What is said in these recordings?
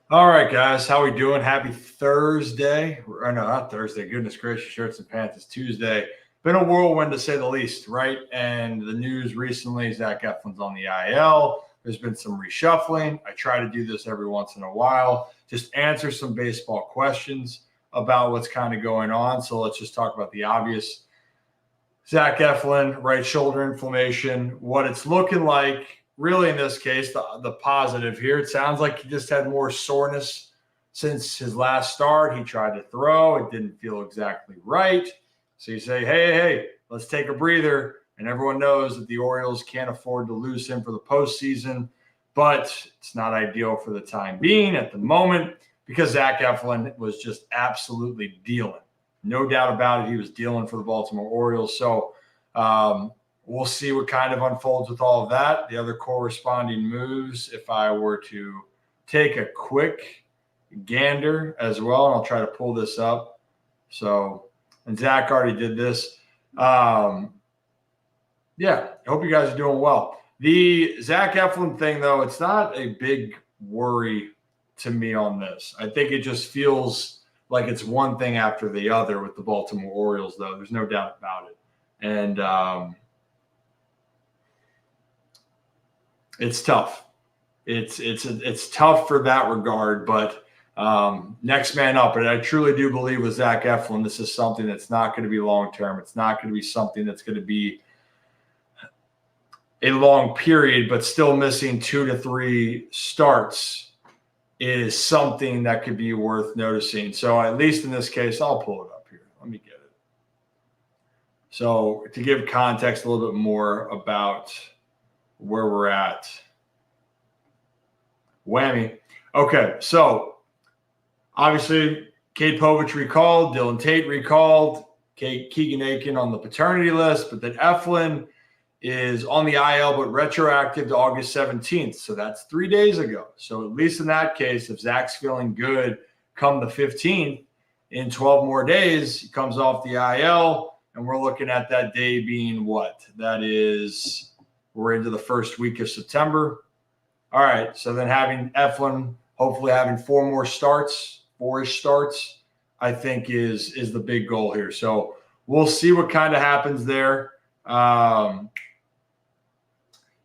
All right, guys, how we doing? Happy Thursday. Or no, not Thursday. Goodness gracious, shirts and pants. It's Tuesday. Been a whirlwind to say the least, right? And the news recently, Zach Eflin's on the IL. There's been some reshuffling. I try to do this every once in a while. Just answer some baseball questions about what's kind of going on. So let's just talk about the obvious. Zach Eflin, right shoulder inflammation, what it's looking like. Really, in this case, the positive here, it sounds like he just had more soreness since his last start. He tried to throw, it didn't feel exactly right. So you say, hey, let's take a breather. And everyone knows that the Orioles can't afford to lose him for the postseason, but it's not ideal for the time being at the moment because Zach Eflin was just absolutely dealing. No doubt about it, he was dealing for the Baltimore Orioles. So we'll see what kind of unfolds with all of that. The other corresponding moves, if I were to take a quick gander as well, and I'll try to pull this up. So, and Zach already did this. Yeah, I hope you guys are doing well. The Zach Eflin thing, though, it's not a big worry to me on this. I think it just feels like it's one thing after the other with the Baltimore Orioles, though. There's no doubt about it. And it's tough. It's tough for that regard, but next man up. And I truly do believe with Zach Eflin, this is something that's not going to be long term. It's not going to be something that's going to be a long period, but still missing 2 to 3 starts is something that could be worth noticing. So at least in this case, I'll pull it up here. Let me get it. So to give context a little bit more about where we're at. Whammy. Okay, so obviously Cade Povich recalled, Dylan Tate recalled, Keegan Aiken on the paternity list, but then Eflin is on the IL, but retroactive to August 17th. So that's 3 days ago. So at least in that case, if Zach's feeling good come the 15th, in 12 more days, he comes off the IL, and we're looking at that day being what? That is, we're into the first week of September. All right, so then having Eflin hopefully having 4-ish starts, I think is the big goal here. So we'll see what kind of happens there.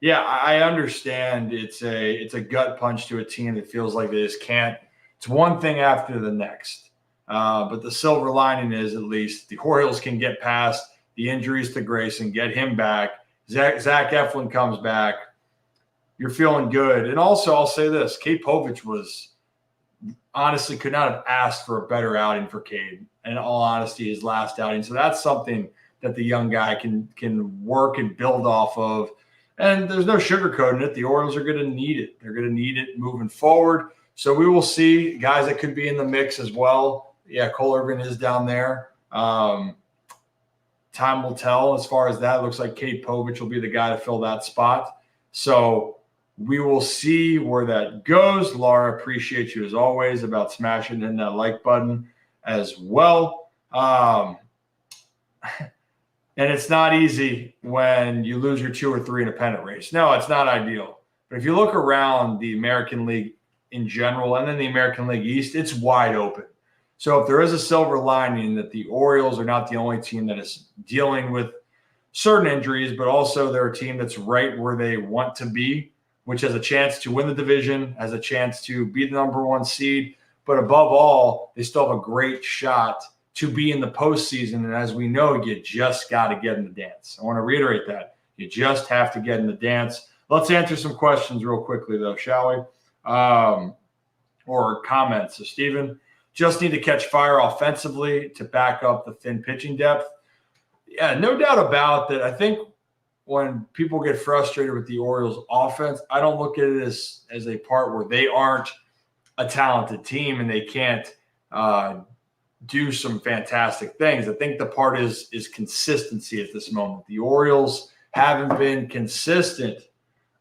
Yeah, I understand it's a gut punch to a team that feels like they just can't. It's one thing after the next. But the silver lining is at least the Orioles can get past the injuries to Grayson, get him back. Zach Eflin comes back. You're feeling good. And also, I'll say this, Cade Povich was honestly could not have asked for a better outing for Cade. In all honesty, his last outing. So that's something that the young guy can work and build off of. And there's no sugarcoating it. The Orioles are going to need it. They're going to need it moving forward. So we will see guys that could be in the mix as well. Yeah, Cole Irvin is down there. Time will tell as far as that. It looks like Cade Povich will be the guy to fill that spot. So we will see where that goes. Laura, appreciate you as always about smashing in that like button as well. And it's not easy when you lose your 2 or 3 in a pennant race. No, it's not ideal. But if you look around the American League in general and then the American League East, it's wide open. So if there is a silver lining that the Orioles are not the only team that is dealing with certain injuries, but also they're a team that's right where they want to be, which has a chance to win the division, has a chance to be the number 1 seed. But above all, they still have a great shot to be in the postseason. And as we know, you just got to get in the dance. I want to reiterate that. You just have to get in the dance. Let's answer some questions real quickly, though, shall we? Or comments. So, Steven, just need to catch fire offensively to back up the thin pitching depth. Yeah, no doubt about that. I think when people get frustrated with the Orioles offense, I don't look at it as a part where they aren't a talented team and they can't do some fantastic things. I think the part is consistency at this moment. The Orioles haven't been consistent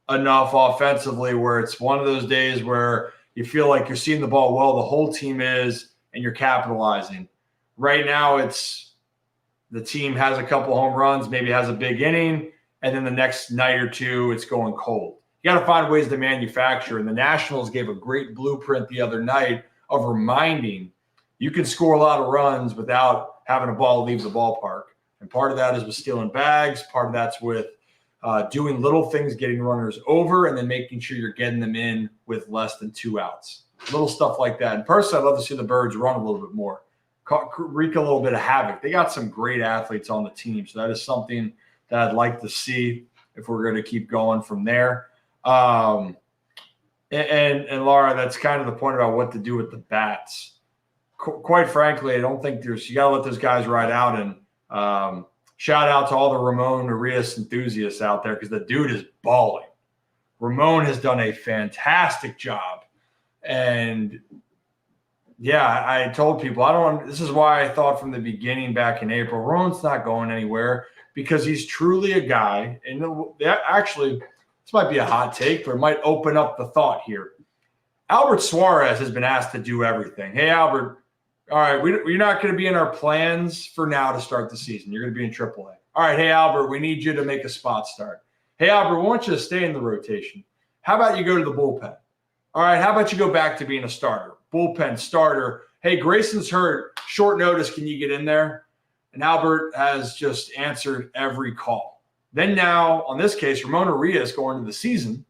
enough offensively where it's one of those days where you feel like you're seeing the ball well, the whole team is, and you're capitalizing. Right now, it's the team has a couple home runs, maybe has a big inning, and then the next night or two, it's going cold. You got to find ways to manufacture. And the Nationals gave a great blueprint the other night of reminding you can score a lot of runs without having a ball leave the ballpark. And part of that is with stealing bags. Part of that's with doing little things, getting runners over, and then making sure you're getting them in with less than 2 outs. Little stuff like that. And personally, I'd love to see the Birds run a little bit more, wreak a little bit of havoc. They got some great athletes on the team, so that is something that I'd like to see if we're going to keep going from there. And Laura, that's kind of the point about what to do with the bats. Quite frankly, I don't think you got to let those guys ride out. And shout out to all the Ramon Urias enthusiasts out there, because the dude is balling. Ramon has done a fantastic job. And yeah, I told people, this is why I thought from the beginning back in April, Ramon's not going anywhere, because he's truly a guy. And actually, this might be a hot take, but it might open up the thought here. Albert Suarez has been asked to do everything. Hey, Albert, all right, you're not going to be in our plans for now to start the season. You're going to be in AAA. All right, hey, Albert, we need you to make a spot start. Hey, Albert, we want you to stay in the rotation. How about you go to the bullpen? All right, how about you go back to being a starter? Bullpen, starter. Hey, Grayson's hurt. Short notice, can you get in there? And Albert has just answered every call. Then now, on this case, Ramon Urias going into the season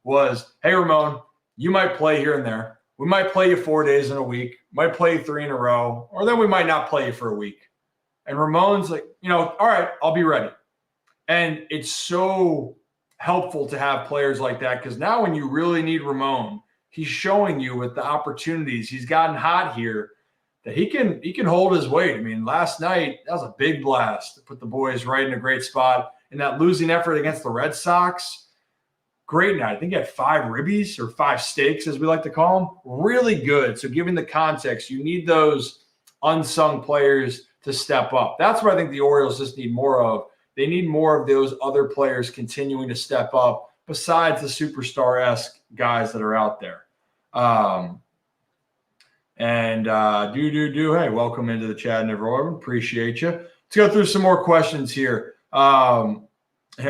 was, hey, Ramon, you might play here and there. We might play you 4 days in a week, might play you 3 in a row, or then we might not play you for a week. And Ramon's like, all right, I'll be ready. And it's so helpful to have players like that, because now when you really need Ramon, he's showing you with the opportunities. He's gotten hot here that he can hold his weight. I mean, last night, that was a big blast to put the boys right in a great spot. And that losing effort against the Red Sox, great night. I think he had 5 ribbies or 5 steaks, as we like to call them. Really good. So given the context, you need those unsung players to step up. That's what I think the Orioles just need more of. They need more of those other players continuing to step up besides the superstar-esque guys that are out there. Hey, welcome into the chat, everyone. Appreciate you. Let's go through some more questions here.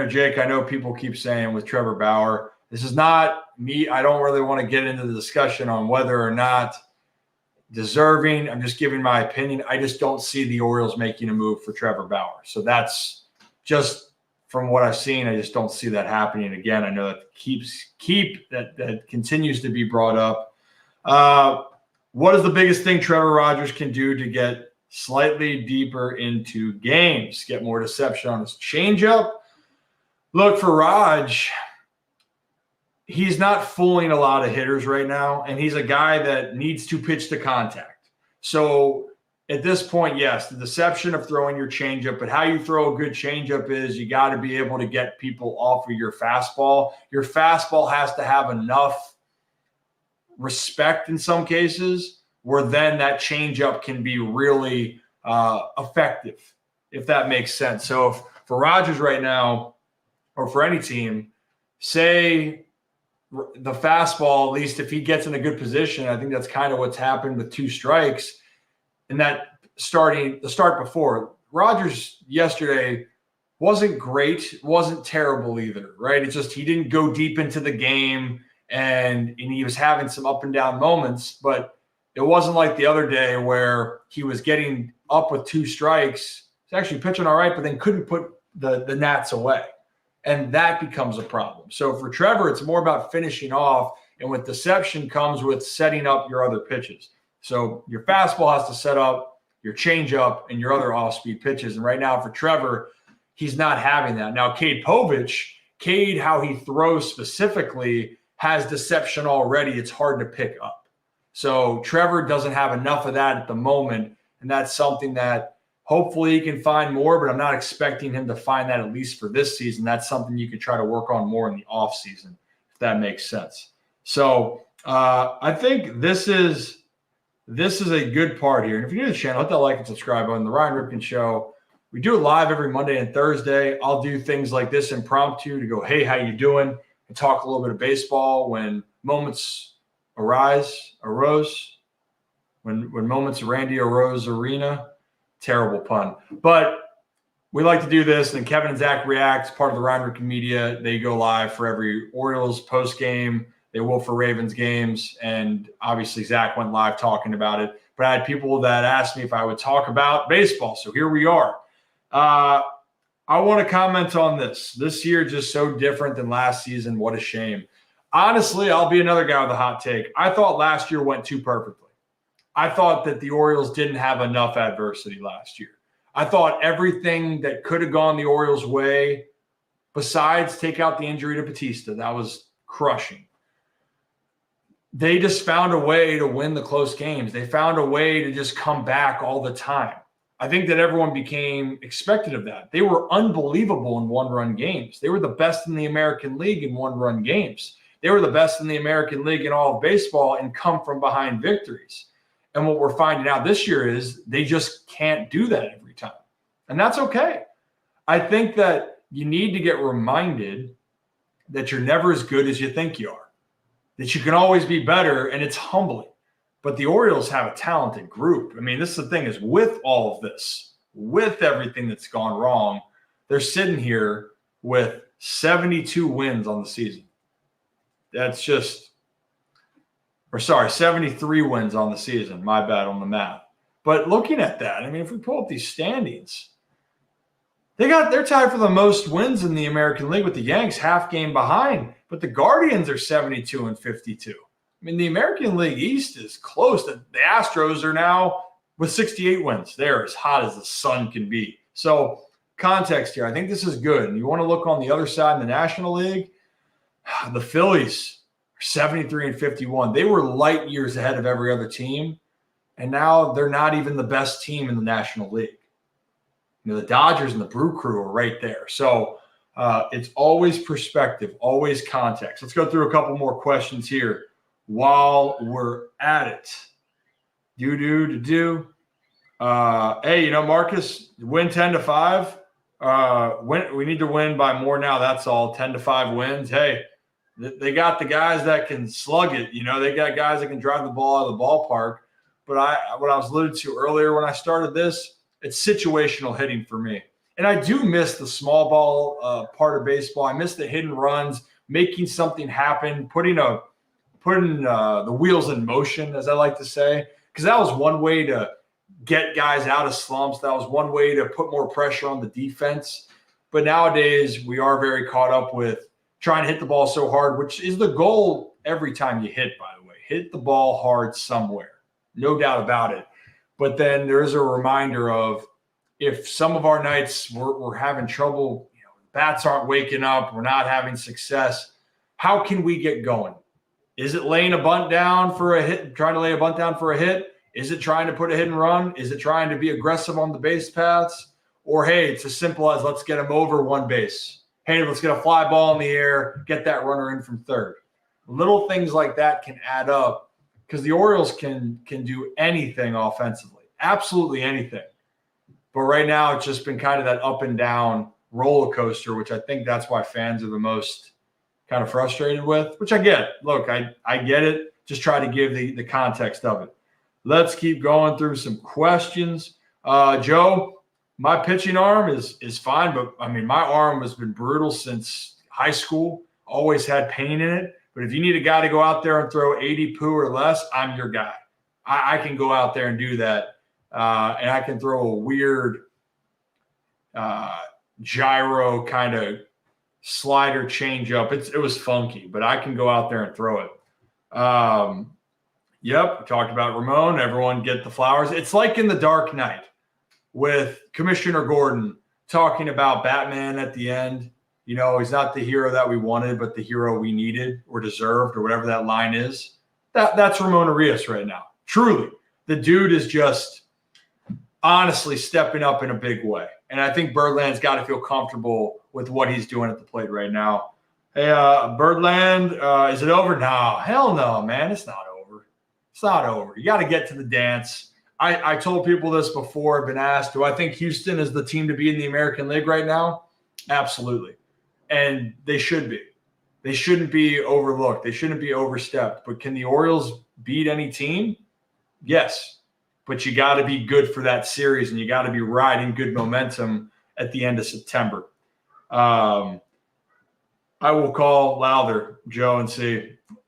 Jake, I know people keep saying with Trevor Bauer, this is not me. I don't really want to get into the discussion on whether or not deserving. I'm just giving my opinion. I just don't see the Orioles making a move for Trevor Bauer. So that's just from what I've seen. I just don't see that happening again. I know that that continues to be brought up. What is the biggest thing Trevor Rogers can do to get slightly deeper into games, get more deception on his changeup? Look, for Raj, he's not fooling a lot of hitters right now, and he's a guy that needs to pitch to contact. So at this point, yes, the deception of throwing your changeup, but how you throw a good changeup is you got to be able to get people off of your fastball. Your fastball has to have enough respect in some cases where then that changeup can be really effective, if that makes sense. So for Rogers right now, or for any team, say the fastball, at least if he gets in a good position, I think that's kind of what's happened with 2 strikes. And that the start before, Rogers yesterday wasn't great, wasn't terrible either, right? It's just he didn't go deep into the game, and he was having some up and down moments, but it wasn't like the other day where he was getting up with 2 strikes. He's actually pitching all right, but then couldn't put the Nats away. And that becomes a problem. So for Trevor, it's more about finishing off. And with deception comes with setting up your other pitches. So your fastball has to set up your changeup and your other off-speed pitches. And right now for Trevor, he's not having that. Now, Cade, how he throws specifically, has deception already. It's hard to pick up. So Trevor doesn't have enough of that at the moment. And that's something that hopefully he can find more, but I'm not expecting him to find that at least for this season. That's something you can try to work on more in the off season, if that makes sense. So I think this is a good part here. And if you're new to the channel, hit that like and subscribe on the Ryan Ripken Show. We do it live every Monday and Thursday. I'll do things like this impromptu to go, hey, how you doing? And talk a little bit of baseball when moments arose, when moments Randy arose arena. Terrible pun. But we like to do this, and Kevin and Zach React, part of the Ripken Media. They go live for every Orioles post game. They will for Ravens games, and obviously Zach went live talking about it. But I had people that asked me if I would talk about baseball, so here we are. I want to comment on this. This year just so different than last season. What a shame. Honestly, I'll be another guy with a hot take. I thought last year went too perfectly. I thought that the Orioles didn't have enough adversity last year. I thought everything that could have gone the Orioles' way, besides take out the injury to Batista, that was crushing. They just found a way to win the close games. They found a way to just come back all the time. I think that everyone became expected of that. They were unbelievable in one-run games. They were the best in the American League in one-run games. They were the best in the American League in all of baseball and come from behind victories. And what we're finding out this year is they just can't do that every time. And that's okay. I think that you need to get reminded that you're never as good as you think you are, that you can always be better, and it's humbling. But the Orioles have a talented group. I mean, this is the thing is with all of this, with everything that's gone wrong, they're sitting here with 72 wins on the season. That's just – or sorry, 73 wins on the season. My bad on the math. But looking at that, I mean, if we pull up these standings, they're tied for the most wins in the American League with the Yanks, half game behind. But the Guardians are 72 and 52. I mean, the American League East is close. The Astros are now with 68 wins. They're as hot as the sun can be. So context here, I think this is good. And you want to look on the other side in the National League, the Phillies – 73 and 51. They were light years ahead of every other team, and now they're not even the best team in the National League. You know, the Dodgers and the Brew Crew are right there. So it's always perspective, always context. Let's go through a couple more questions here while we're at it. Hey, you know, Marcus, win 10-5. We need to win by more now. That's all. 10-5 wins. Hey. They got the guys that can slug it. You know, they got guys that can drive the ball out of the ballpark. But what I was alluded to earlier when I started this, it's situational hitting for me. And I do miss the small ball part of baseball. I miss the hidden runs, making something happen, putting the wheels in motion, as I like to say, because that was one way to get guys out of slumps. That was one way to put more pressure on the defense. But nowadays, we are very caught up with trying to hit the ball so hard, which is the goal every time you hit, by the way. Hit the ball hard somewhere. No doubt about it. But then there's a reminder of if some of our nights we're having trouble, you know, bats aren't waking up, we're not having success, how can we get going? Is it laying a bunt down for a hit, trying to lay a bunt down for a hit? Is it trying to put a hit and run? Is it trying to be aggressive on the base paths? Or, hey, it's as simple as let's get them over one base. Hey, let's get a fly ball in the air, get that runner in from third. Little things like that can add up because the Orioles can do anything offensively, absolutely anything. But right now it's just been kind of that up and down roller coaster, which I think that's why fans are the most kind of frustrated with, which I get. Look, I get it. Just try to give the context of it. Let's keep going through some questions. Joe, my pitching arm is fine, but, I mean, my arm has been brutal since high school, always had pain in it. But if you need a guy to go out there and throw 80 poo or less, I'm your guy. I can go out there and do that, and I can throw a weird gyro kind of slider changeup. It was funky, but I can go out there and throw it. Yep, we talked about Ramon. Everyone get the flowers. It's like in The Dark Knight with Commissioner Gordon talking about Batman at the end. You know, he's not the hero that we wanted, but the hero we needed or deserved or whatever that line is. That's Ramon Arias right now. Truly. The dude is just honestly stepping up in a big way. And I think Birdland's got to feel comfortable with what he's doing at the plate right now. Hey, Birdland, is it over? No, hell no, man. It's not over. It's not over. You got to get to the dance. I told people this before. I've been asked, do I think Houston is the team to be in the American League right now? Absolutely. And they should be. They shouldn't be overlooked. They shouldn't be overstepped. But can the Orioles beat any team? Yes. But you got to be good for that series, and you got to be riding good momentum at the end of September. I will call Lowther, Joe, and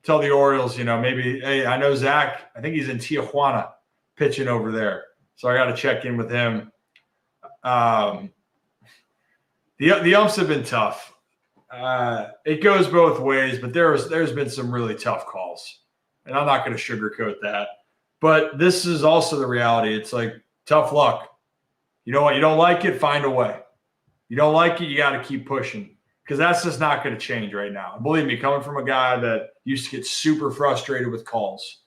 tell the Orioles, maybe, hey, I know Zach, I think he's in Tijuana pitching over there. So I got to check in with him. The umps have been tough. It goes both ways, but there's been some really tough calls, and I'm not going to sugarcoat that. But this is also the reality. It's like tough luck. You know what? You don't like it, find a way. You don't like it, you got to keep pushing, because that's just not going to change right now. And believe me, coming from a guy that used to get super frustrated with calls,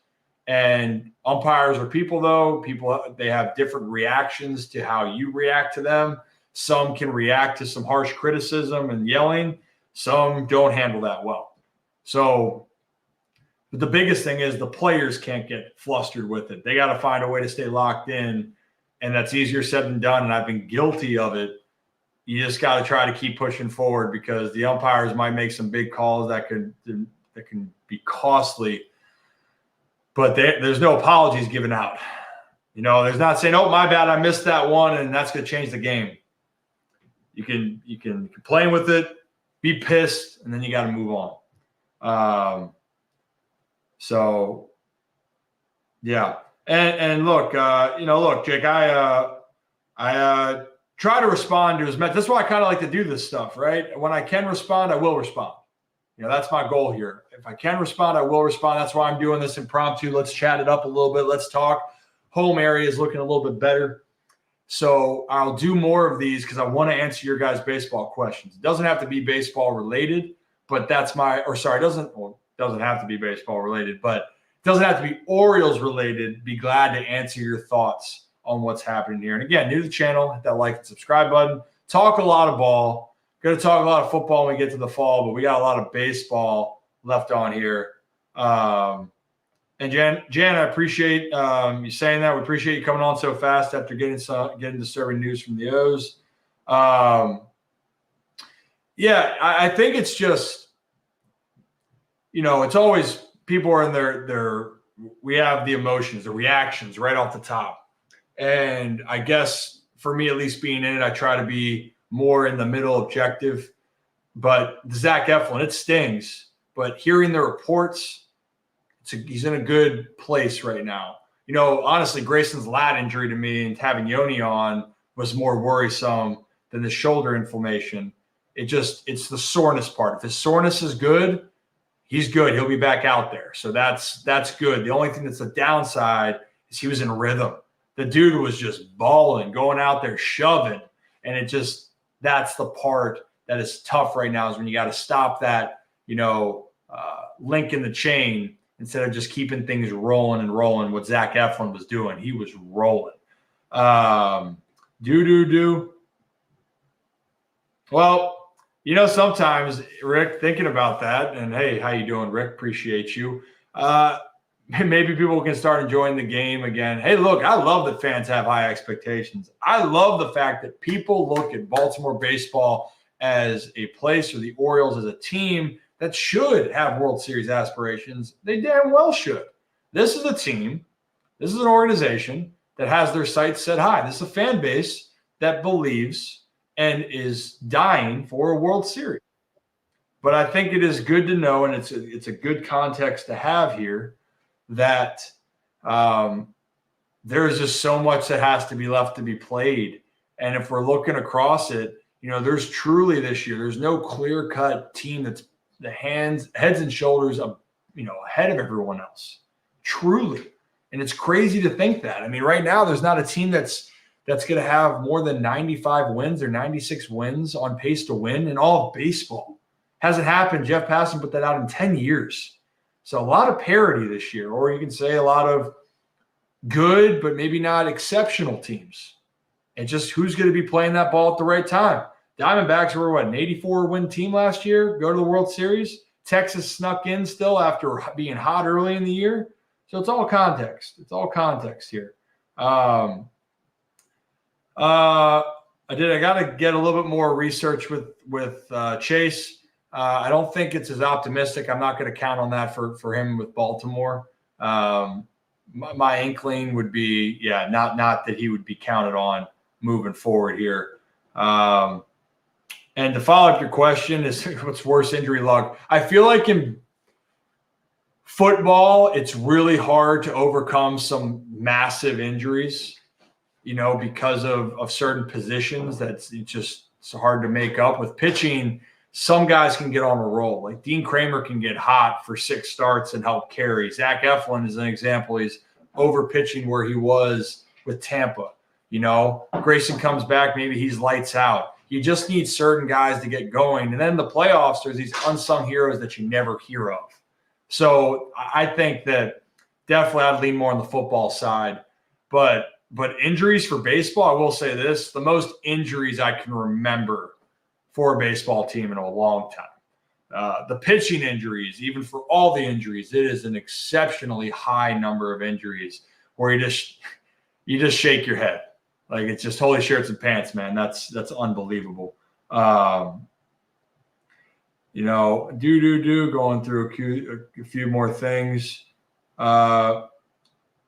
and umpires are people, though. People, they have different reactions to how you react to them. Some can react to some harsh criticism and yelling. Some don't handle that well. So, but the biggest thing is the players can't get flustered with it. They got to find a way to stay locked in, and that's easier said than done, and I've been guilty of it. You just got to try to keep pushing forward, because the umpires might make some big calls that can be costly, but there's no apologies given out. There's not saying, oh, my bad, I missed that one, and that's going to change the game. You can complain with it, be pissed, and then you got to move on. So, yeah. And look, Jake, I try to respond to as much. That's why I kind of like to do this stuff, right? When I can respond, I will respond. That's my goal here. If I can respond, I will respond. That's why I'm doing this impromptu. Let's chat it up a little bit. Let's talk. Home area is looking a little bit better. So I'll do more of these because I want to answer your guys' baseball questions. It doesn't have to be baseball related, but it doesn't have to be baseball related, but it doesn't have to be Orioles related. Be glad to answer your thoughts on what's happening here. And again, new to the channel, hit that like and subscribe button. Talk a lot of ball. Going to talk a lot of football when we get to the fall, but we got a lot of baseball left on here. And Jan, I appreciate you saying that. We appreciate you coming on so fast after getting disturbing news from the O's. I think it's just, it's always people are in their we have the emotions, the reactions right off the top. And I guess for me, at least being in it, I try to be more in the middle objective. But Zach Eflin, it stings. But hearing the reports, he's in a good place right now. Honestly, Grayson's lat injury to me and having Yoni on was more worrisome than the shoulder inflammation. It's the soreness part. If his soreness is good, he's good. He'll be back out there. So that's good. The only thing that's a downside is he was in rhythm. The dude was just balling, going out there, shoving. And that's the part that is tough right now, is when you got to stop that, link in the chain instead of just keeping things rolling and rolling. What Zach Eflin was doing, he was rolling. Well, sometimes, Rick, thinking about that, and hey, how you doing, Rick? Appreciate you. Maybe people can start enjoying the game again. Hey, look, I love that fans have high expectations. I love the fact that people look at Baltimore baseball as a place, or the Orioles as a team that should have World Series aspirations. They damn well should. This is a team, this is an organization that has their sights set high. This is a fan base that believes and is dying for a World Series. But I think it is good to know, and it's a good context to have here, that there's just so much that has to be left to be played. And if we're looking across it, there's truly this year, there's no clear-cut team that's the heads and shoulders of, ahead of everyone else, truly. And it's crazy to think that. I mean, right now, there's not a team that's going to have more than 95 wins or 96 wins on pace to win in all of baseball. Hasn't happened. Jeff Passan put that out in 10 years. So a lot of parity this year, or you can say a lot of good, but maybe not exceptional teams. And just who's going to be playing that ball at the right time. Diamondbacks were, an 84-win team last year, go to the World Series. Texas snuck in still after being hot early in the year. So it's all context. It's all context here. I got to get a little bit more research with Chase. I don't think it's as optimistic. I'm not going to count on that for him with Baltimore. My inkling would be, not that he would be counted on moving forward here. And to follow up your question is what's worse, injury luck? I feel like in football, it's really hard to overcome some massive injuries, because of certain positions. It's just so hard to make up. With pitching, some guys can get on a roll. Like Dean Kramer can get hot for 6 starts and help carry. Zach Eflin is an example. He's over pitching where he was with Tampa. Grayson comes back, maybe he's lights out. You just need certain guys to get going. And then in the playoffs, there's these unsung heroes that you never hear of. So I think that definitely I'd lean more on the football side. But injuries for baseball, I will say this, the most injuries I can remember for a baseball team in a long time. The pitching injuries, even for all the injuries, it is an exceptionally high number of injuries where you just shake your head. Like it's just holy shirts and pants, man. That's unbelievable. Going through a few more things.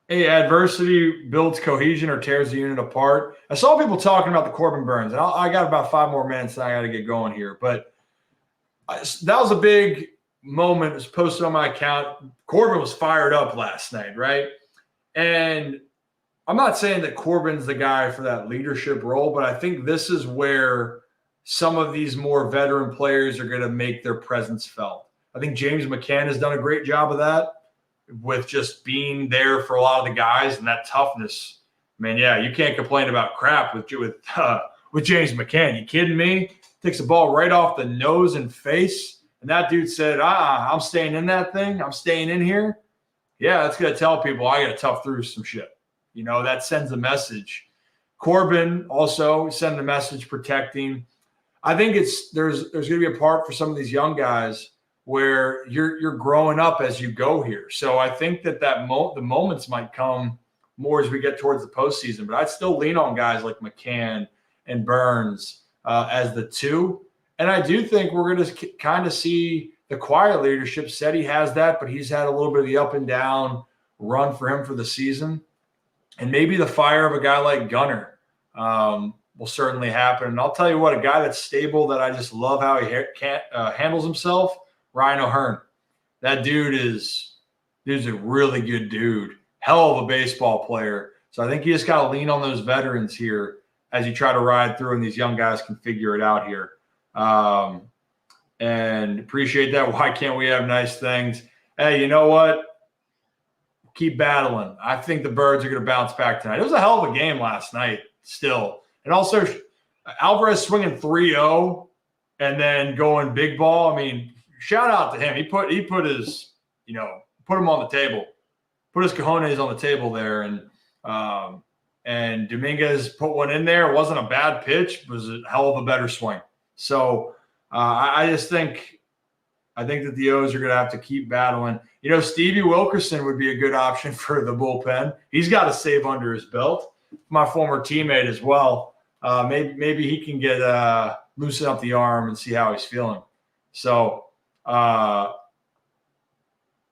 Adversity builds cohesion or tears the unit apart. I saw people talking about the Corbin Burns, and I got about 5 more minutes and I got to get going here. But that was a big moment. It was posted on my account. Corbin was fired up last night, right? And I'm not saying that Corbin's the guy for that leadership role, but I think this is where some of these more veteran players are going to make their presence felt. I think James McCann has done a great job of that with just being there for a lot of the guys and that toughness. Man, yeah, you can't complain about crap with James McCann. You kidding me? Takes the ball right off the nose and face, and that dude said, I'm staying in that thing. I'm staying in here. Yeah, that's going to tell people I got to tough through some shit. That sends a message. Corbin also sending a message protecting. I think there's going to be a part for some of these young guys where you're growing up as you go here. So I think that the moments might come more as we get towards the postseason. But I'd still lean on guys like McCann and Burns as the 2. And I do think we're going to kind of see the quiet leadership. Said he has that, but he's had a little bit of the up and down run for him for the season. And maybe the fire of a guy like Gunnar will certainly happen. And I'll tell you what, a guy that's stable that I just love how he handles himself, Ryan O'Hearn. That dude's a really good dude. Hell of a baseball player. So I think you just got to lean on those veterans here as you try to ride through, and these young guys can figure it out here. And appreciate that. Why can't we have nice things? Hey, you know what? Keep battling. I think the Birds are going to bounce back tonight. It was a hell of a game last night still. And also Alvarez swinging 3-0 and then going big ball. I mean, shout out to him. He put his, put him on the table, put his cojones on the table there. And Dominguez put one in there. It wasn't a bad pitch. It was a hell of a better swing. So I think that the O's are going to have to keep battling. Stevie Wilkerson would be a good option for the bullpen. He's got a save under his belt. My former teammate as well. Maybe he can get loosen up the arm and see how he's feeling. So, and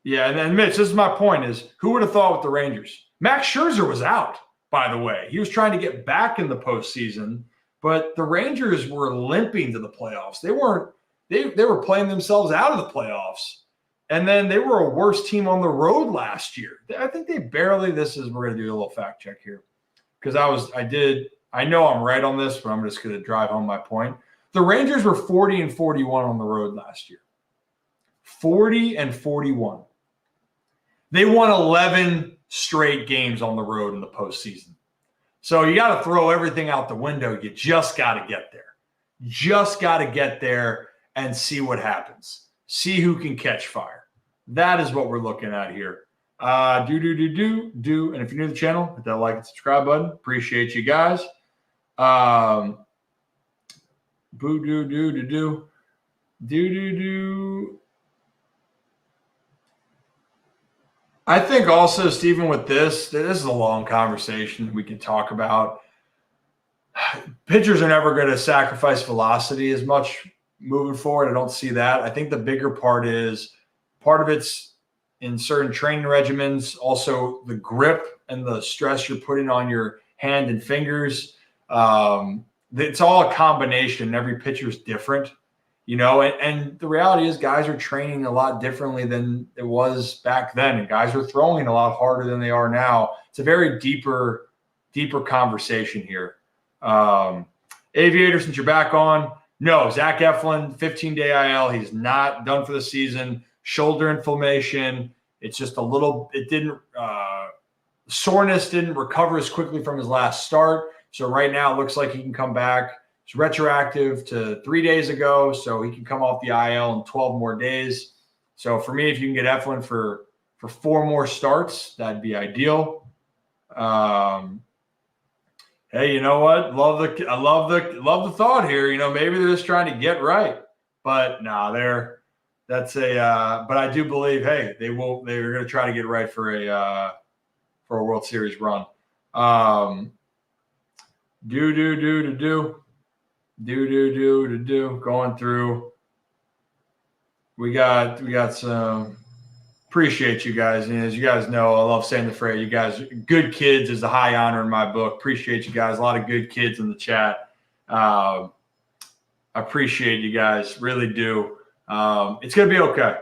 then Mitch, this is my point is, who would have thought with the Rangers? Max Scherzer was out, by the way. He was trying to get back in the postseason, but the Rangers were limping to the playoffs. They were playing themselves out of the playoffs. And then they were a worse team on the road last year. I think they barely, we're going to do a little fact check here. Because I know I'm right on this, but I'm just going to drive home my point. The Rangers were 40-41 on the road last year. 40-41. They won 11 straight games on the road in the postseason. So you got to throw everything out the window. You just got to get there. Just got to get there and see what happens. See who can catch fire. That is what we're looking at here. And if you're new to the channel, hit that like and subscribe button. Appreciate you guys. I think also, Stephen, with this is a long conversation we can talk about. Pitchers are never going to sacrifice velocity as much moving forward. I don't see that. I think the bigger part of it's in certain training regimens, also the grip and the stress you're putting on your hand and fingers. it's all a combination. Every pitcher is different, and the reality is guys are training a lot differently than it was back then. And guys are throwing a lot harder than they are now. It's a very deeper conversation here. Aviator, since you're back on, no, Zach Eflin, 15-day IL. He's not done for the season. Shoulder inflammation. It's just soreness didn't recover as quickly from his last start. So right now it looks like he can come back. It's retroactive to 3 days ago, so he can come off the IL in 12 more days. So for me, if you can get Eflin for 4 more starts, that'd be ideal. Hey, you know what? I love the thought here. Maybe they're just trying to get right, but but I do believe, hey, they're going to try to get right for a World Series run. Going through. We got some. Appreciate you guys. And as you guys know, I love saying the phrase, you guys, good kids is a high honor in my book. Appreciate you guys. A lot of good kids in the chat. I appreciate you guys. Really do. It's going to be okay.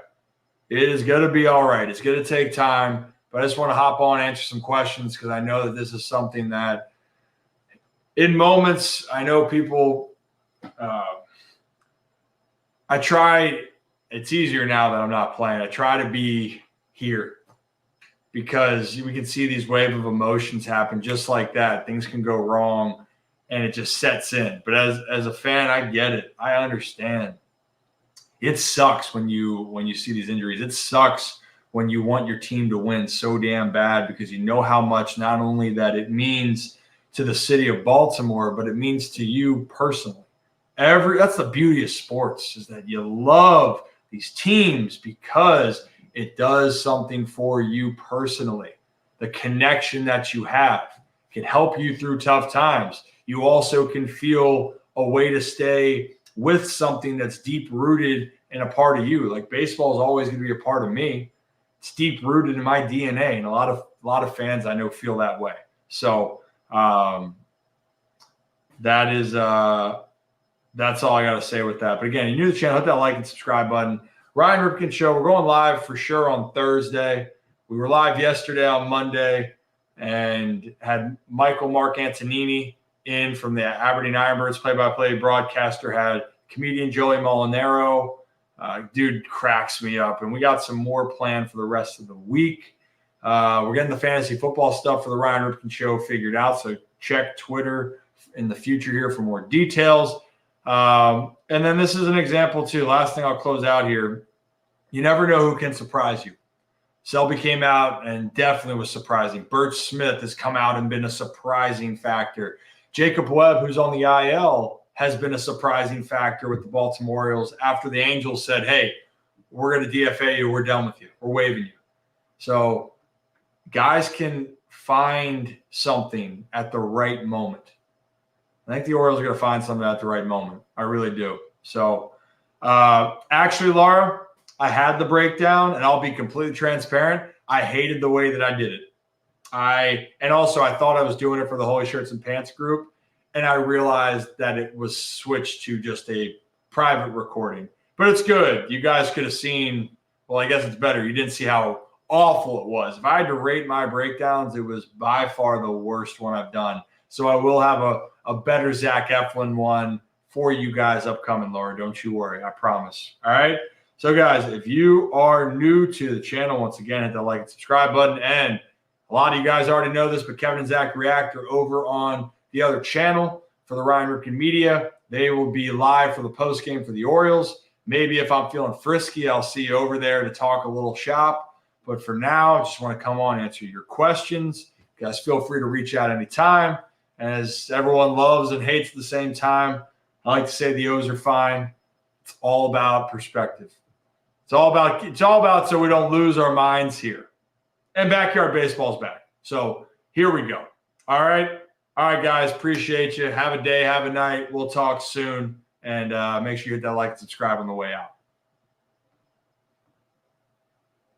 It is going to be all right. It's going to take time, but I just want to hop on and answer some questions because I know that this is something that in moments, I know people, I try, it's easier now that I'm not playing. I try to be here because we can see these wave of emotions happen just like that. Things can go wrong and it just sets in. But as a fan, I get it. I understand. It sucks when you see these injuries. It sucks when you want your team to win so damn bad because you know how much not only that it means to the city of Baltimore, but it means to you personally. That's the beauty of sports, is that you love these teams because it does something for you personally. The connection that you have can help you through tough times. You also can feel a way to stay with something that's deep rooted in a part of you. Like baseball is always going to be a part of me. It's deep rooted in my DNA, and a lot of fans I know feel that way. So that's all I got to say with that. But again, you new to the channel, hit that like and subscribe button. Ryan Ripken Show. We're going live for sure on Thursday. We were live yesterday on Monday and had Mark Antonini in from the Aberdeen Ironbirds play-by-play broadcaster, had comedian Joey Molinaro. Dude cracks me up. And we got some more planned for the rest of the week. We're getting the fantasy football stuff for the Ryan Ripken Show figured out. So check Twitter in the future here for more details. And then this is an example too. Last thing I'll close out here. You never know who can surprise you. Selby came out and definitely was surprising. Bert Smith has come out and been a surprising factor. Jacob Webb, who's on the IL, has been a surprising factor with the Baltimore Orioles after the Angels said, hey, we're going to DFA you. We're done with you. We're waiving you. So guys can find something at the right moment. I think the Orioles are going to find something at the right moment. I really do. So actually, Laura, I had the breakdown, and I'll be completely transparent. I hated the way that I did it. And also I thought I was doing it for the Holy Shirts and Pants group, and I realized that it was switched to just a private recording. But it's good. You guys could have seen, well, I guess it's better. You didn't see how awful it was. If I had to rate my breakdowns, it was by far the worst one I've done. So I will have a better Zach Eflin one for you guys upcoming, Laura. Don't you worry. I promise. All right? So, guys, if you are new to the channel, once again, hit the like and subscribe button. And a lot of you guys already know this, but Kevin and Zach React are over on the other channel for the Ryan Ripken Media. They will be live for the postgame for the Orioles. Maybe if I'm feeling frisky, I'll see you over there to talk a little shop. But for now, I just want to come on and answer your questions. You guys feel free to reach out anytime. As everyone loves and hates at the same time, I like to say the O's are fine. It's all about perspective. It's all about so we don't lose our minds here. And backyard baseball's back. So here we go. All right, guys. Appreciate you. Have a day. Have a night. We'll talk soon. And make sure you hit that like and subscribe on the way out.